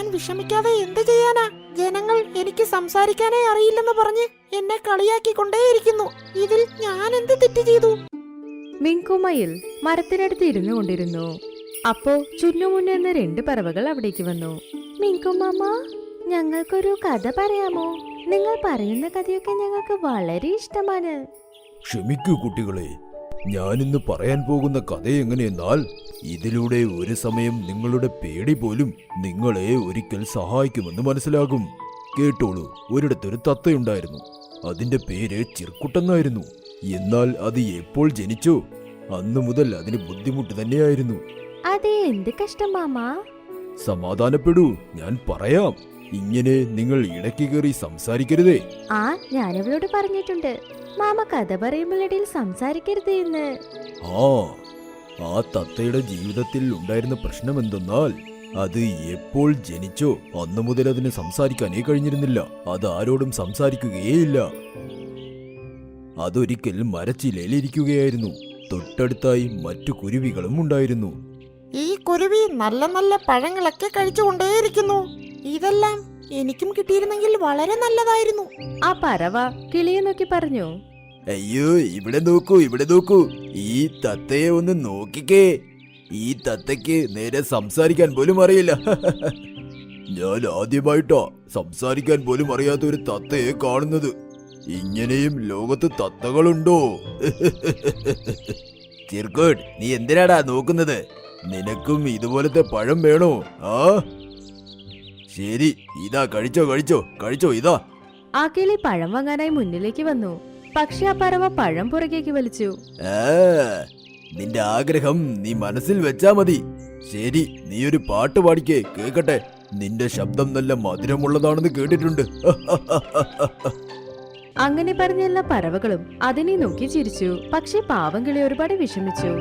ഞാൻ വിഷമിക്കാതെ എന്ത് ചെയ്യാനാ? ജനങ്ങൾ എനിക്ക് സംസാരിക്കാനേ അറിയില്ലെന്ന് പറഞ്ഞ് എന്നെ കളിയാക്കിക്കൊണ്ടേയിരിക്കുന്നു. ഇതിൽ ഞാൻ എന്ത് തെറ്റ് ചെയ്തു? മിങ്കുമയിൽ മരത്തിനടുത്ത് ഇരുന്നു കൊണ്ടിരുന്നു. അപ്പോ ചുന്നുമുന്നെന്ന് 2 പറവകൾ അവിടേക്ക് വന്നു. മിങ്കുമാമ, ഞങ്ങൾക്കൊരു കഥ പറയാമോ? നിങ്ങൾ പറയുന്ന കഥയൊക്കെ ഞങ്ങൾക്ക് വളരെ ഇഷ്ടമാണ്. ക്ഷമിക്കൂ കുട്ടികളെ, ഞാനിന്ന് പറയാൻ പോകുന്ന കഥ എങ്ങനെയെന്നാൽ, ഇതിലൂടെ ഒരു സമയം നിങ്ങളുടെ പേടി പോലും നിങ്ങളെ ഒരിക്കൽ സഹായിക്കുമെന്ന് മനസ്സിലാകും. കേട്ടോളൂ. ഒരിടത്തൊരു തത്തയുണ്ടായിരുന്നു. അതിന്റെ പേര് ചിർക്കുട്ടെന്നായിരുന്നു. എന്നാൽ അത് എപ്പോൾ ജനിച്ചോ അന്നു മുതൽ അതിന് ബുദ്ധിമുട്ട് തന്നെയായിരുന്നു. അതെ, എന്ത് കഷ്ടം മാമാ. സമാധാനപ്പെടൂ, ഞാൻ പറയാം. ഇങ്ങനെ നിങ്ങൾ ഇടയ്ക്ക് കയറി സംസാരിക്കരുതേ. ഞാനിവളോട് പറഞ്ഞിട്ടുണ്ട്, മാമ കഥ പറയുമ്പോഴിടയിൽ സംസാരിക്കരുത് എന്ന്. ആ തത്തയുടെ ജീവിതത്തിൽ ഉണ്ടായിരുന്ന പ്രശ്നം എന്തെന്നാൽ, അത് എപ്പോൾ ജനിച്ചോ അന്നു മുതൽ അതിന് സംസാരിക്കാനേ കഴിഞ്ഞിരുന്നില്ല. അത് ആരോടും സംസാരിക്കുകയേയില്ല. അതൊരിക്കൽ മരച്ചിലയിലിരിക്കുകയായിരുന്നു. തൊട്ടടുത്തായി മറ്റു കുരുവികളും ഉണ്ടായിരുന്നു. ഈ കുരുവി നല്ല നല്ല പഴങ്ങളൊക്കെ കഴിച്ചുകൊണ്ടേയിരിക്കുന്നു. ഇതെല്ലാം എനിക്കും കിട്ടിയിരുന്നെങ്കിൽ വളരെ നല്ലതായിരുന്നു. ആ പറവ കിളിയെ നോക്കി പറഞ്ഞു. അയ്യോ, ഇവിടെ നോക്കൂ, ഇവിടെ നോക്കൂ. ഈ തത്തയെ ഒന്ന് നോക്കിക്കേ. ഈ തത്തയ്ക്ക് നേരെ സംസാരിക്കാൻ പോലും അറിയില്ല. ഞാൻ ആദ്യമായിട്ടാ സംസാരിക്കാൻ പോലും അറിയാത്ത ഒരു തത്തയെ കാണുന്നത്. ഇങ്ങനെയും ലോകത്ത് തത്തകളുണ്ടോ? ചിർക്കോട്ട്, നീ എന്തിനാടാ നോക്കുന്നത്? നിനക്കും ഇതുപോലത്തെ പഴം വേണോ? ശരി, ഇതാ, കഴിച്ചോ കഴിച്ചോ കഴിച്ചോ, ഇതാ. ആ കിളി പഴം വാങ്ങാനായി മുന്നിലേക്ക് വന്നു. പക്ഷെ ആ പറവ പഴം പുറകേക്ക് വലിച്ചു. നിന്റെ ആഗ്രഹം നീ മനസ്സിൽ വെച്ചാ മതി. ശരി, നീ ഒരു പാട്ട് പാടിക്കേ, കേക്കട്ടെ. നിന്റെ ശബ്ദം നല്ല മധുരമുള്ളതാണെന്ന് കേട്ടിട്ടുണ്ട്. അങ്ങനെ പറഞ്ഞ എല്ലാ പറവകളും അതിനെ നോക്കി ചിരിച്ചു. പക്ഷെ പാവം കിളി ഒരുപാട് വിഷമിച്ചു.